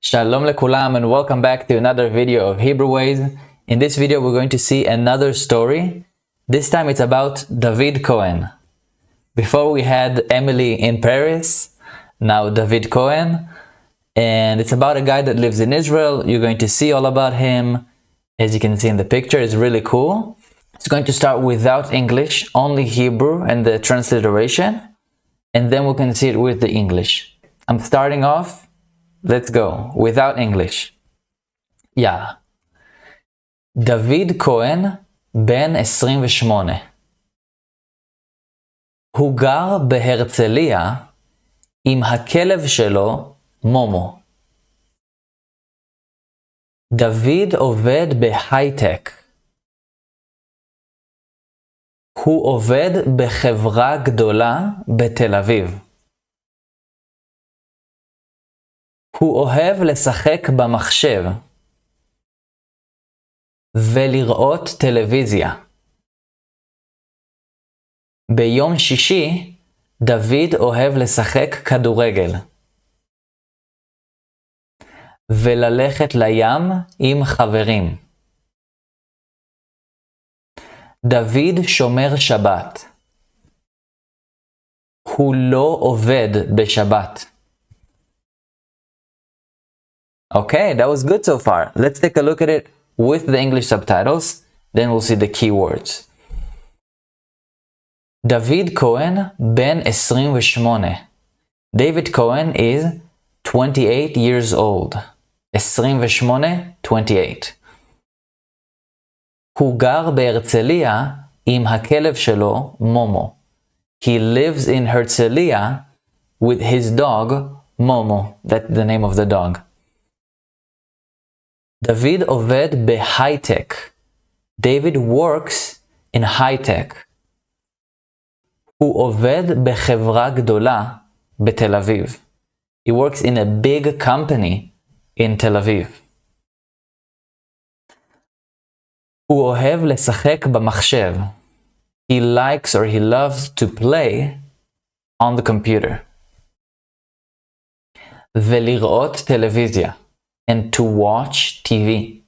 Shalom lekulam and welcome back to another video of Hebrew Ways. In this video we're going to see another story. This time it's about David Cohen. Before we had Emily in Paris, now David Cohen. And it's about a guy that lives in Israel. You're going to see all about him. As you can see in the picture, it's really cool. It's going to start without English, only Hebrew and the transliteration. And then we can see it with the English. I'm starting off. Let's go. Without English. יאללה. דוד כהן, בן 28. הוא גר בהרצליה עם הכלב שלו, מומו. דוד עובד בהייטק. הוא עובד בחברה גדולה בתל אביב. הוא אוהב לשחק במחשב ולראות טלוויזיה. ביום שישי דוד אוהב לשחק כדורגל וללכת לים עם חברים. דוד שומר שבת. הוא לא עובד בשבת. Okay, that was good so far. Let's take a look at it with the English subtitles, then we'll see the key words. David Cohen, ben 28. David Cohen is 28 years old. 28, 28. הוא גר בהרצליה עם הכלב שלו, מומו. He lives in Herzliya with his dog, Momo. That's the name of the dog. David עובד בהייטק. David works in high-tech. הוא עובד בחברה גדולה בתל אביב. He works in a big company in Tel Aviv. הוא אוהב לשחק במחשב. He likes or he loves to play on the computer. ולראות טלוויזיה. And to watch TV.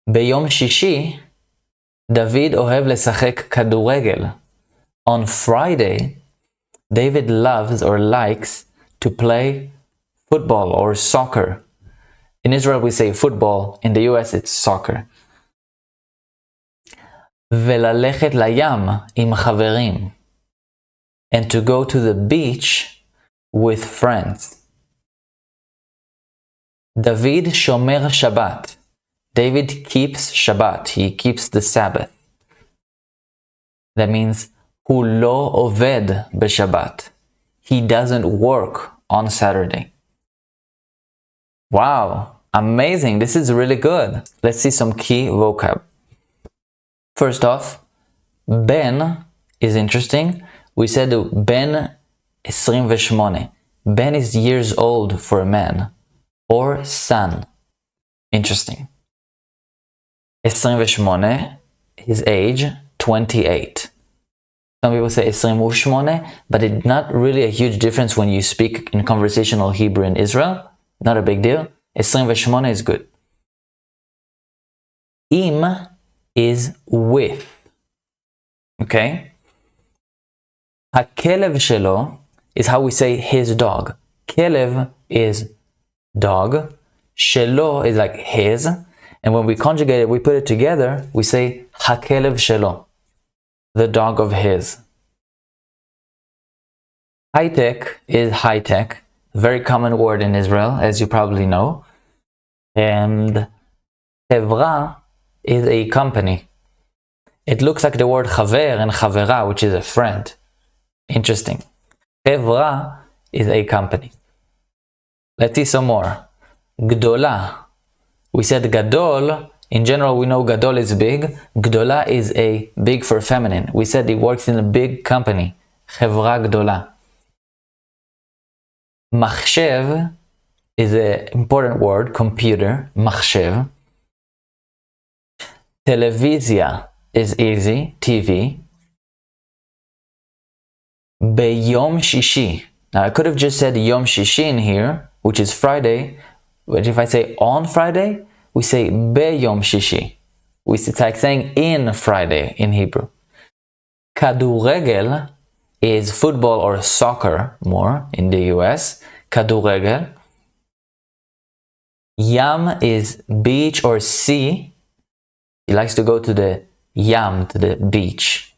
ביום שישי, דוד אוהב לשחק כדורגל. On Friday, David loves or likes to play football or soccer. In Israel we say football, in the US it's soccer. וללכת לים עם חברים. And to go to the beach with friends. David shomer Shabbat. David keeps Shabbat. He keeps the Sabbath. That means hu lo oved b'Shabbat. He doesn't work on Saturday. Wow, amazing. This is really good. Let's see some key vocab. First off, ben is interesting. We said ben 28. Ben is years old for a man. Or son. Interesting. 28, his age, 28. Some people say 28, but it's not really a huge difference when you speak in conversational Hebrew in Israel. Not a big deal. 28 is good. Im is with. Okay? הכלב שלו is how we say his dog. כלב is dog. Shelo is like his. And when we conjugate it, we put it together, we say hakelev shelo, the dog of his. High-tech is high-tech, very common word in Israel, as you probably know. And chevra is a company. It looks like the word chaver and chavera, which is a friend. Interesting. Chevra is a company. Let's see some more. Gdola. We said gadol. In general, we know gadol is big. Gdola is a big for feminine. We said he works in a big company. Chevra gdola. Machshev is an important word. Computer. Machshev. Televizia is easy. TV. Beyom shishi. Now I could have just said Yom Shishi in here, which is Friday. But if I say on Friday, we say beyom shishi. It's like saying in Friday in Hebrew. Kaduregel is football or soccer more in the US. Kaduregel. Yam is beach or sea. He likes to go to the yam, to the beach.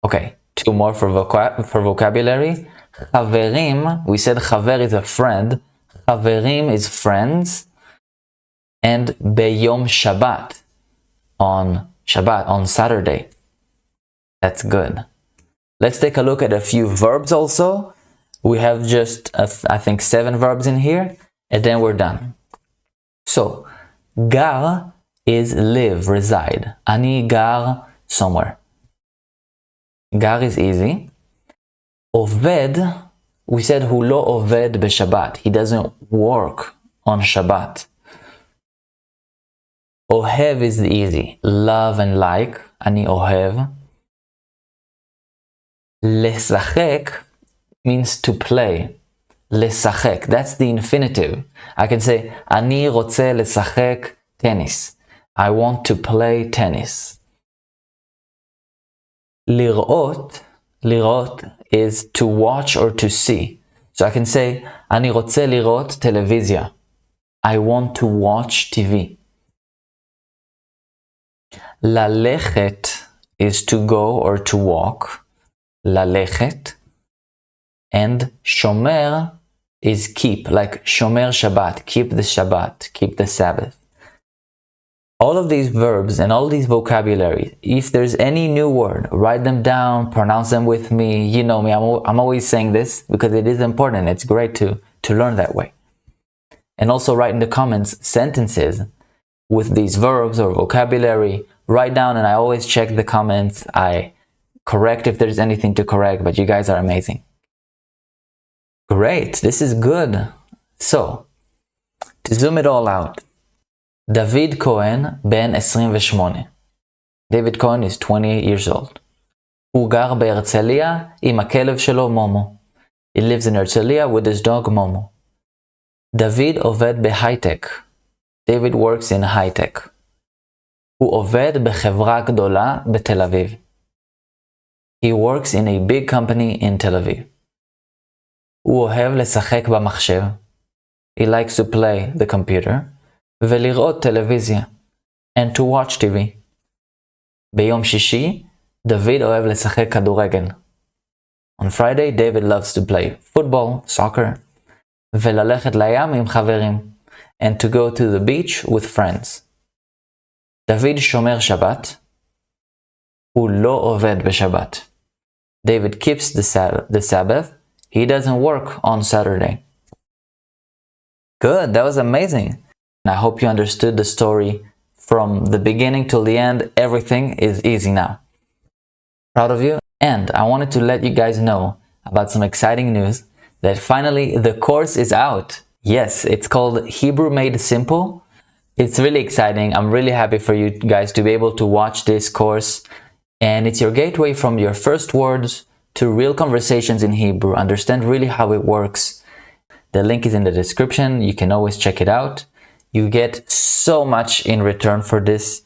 Okay, two more for vocabulary. Chaverim, we said chaver is a friend. Chaverim is friends. And beyom Shabbat, on Saturday. That's good. Let's take a look at a few verbs also. We have just, I think, 7 verbs in here, and then we're done. So, gar is live, reside. Ani gar somewhere. Gar is easy. Oved, we said hu lo oved b'Shabbat. He doesn't work on Shabbat. Ohev is easy. Love and like. Ani ohev. Lesachek means to play. Lesachek, that's the infinitive. I can say, Ani rotze lesachek tennis. I want to play tennis. Lirot is to watch or to see. So I can say, Ani rotze lirot televizia. I want to watch TV. Lalechet is to go or to walk. Lalechet. And shomer is keep, like shomer Shabbat, keep the Shabbat, keep the Sabbath. All of these verbs and all these vocabularies, if there's any new word, write them down, pronounce them with me. You know me, I'm always saying this because it is important. It's great to learn that way. And also write in the comments sentences with these verbs or vocabulary. Write down, and I always check the comments. I correct if there's anything to correct, but you guys are amazing. Great, this is good. So, to zoom it all out, David Cohen ben 28. David Cohen is 28 years old. הוא גר בהרצליה עם הכלב שלו מומו. He lives in Herzliya with his dog Momo. David עובד בהייטק. David works in high-tech. הוא עובד בחברה גדולה בתל אביב. He works in a big company in Tel Aviv. הוא אוהב לשחק במחשב. He likes to play the computer. ולראות טלוויזיה. And to watch TV. ביום שישי, דוד אוהב לשחק כדורגל. On Friday, David loves to play football, soccer. וללכת לים עם חברים. And to go to the beach with friends. דוד שומר שבת. הוא לא עובד בשבת. David keeps the Sabbath. He doesn't work on Saturday. Good, that was amazing. I hope you understood the story from the beginning till the end. Everything is easy now. Proud of you. And I wanted to let you guys know about some exciting news that finally the course is out. Yes, it's called Hebrew Made Simple. It's really exciting. I'm really happy for you guys to be able to watch this course. And it's your gateway from your first words to real conversations in Hebrew. Understand really how it works. The link is in the description. You can always check it out. You get so much in return for this.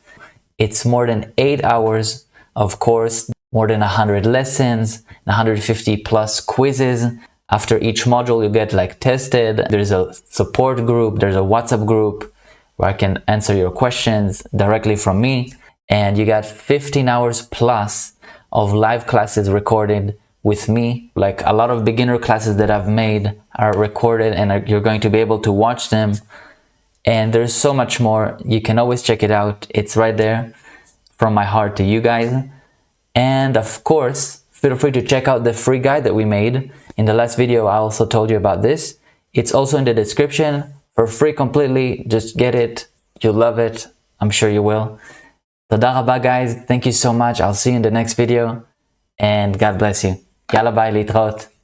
It's more than 8 hours of course, more than 100 lessons, 150 plus quizzes. After each module, you get like tested. There's a support group. There's a WhatsApp group where I can answer your questions directly from me. And you got 15 hours plus of live classes recorded with me. Like a lot of beginner classes that I've made are recorded and you're going to be able to watch them. And there's so much more. You can always check it out. It's right there from my heart to you guys. And of course, feel free to check out the free guide that we made. In the last video, I also told you about this. It's also in the description for free completely. Just get it. You'll love it. I'm sure you will. Toda rabba, guys. Thank you so much. I'll see you in the next video. And God bless you. Yalla bye, להתראות.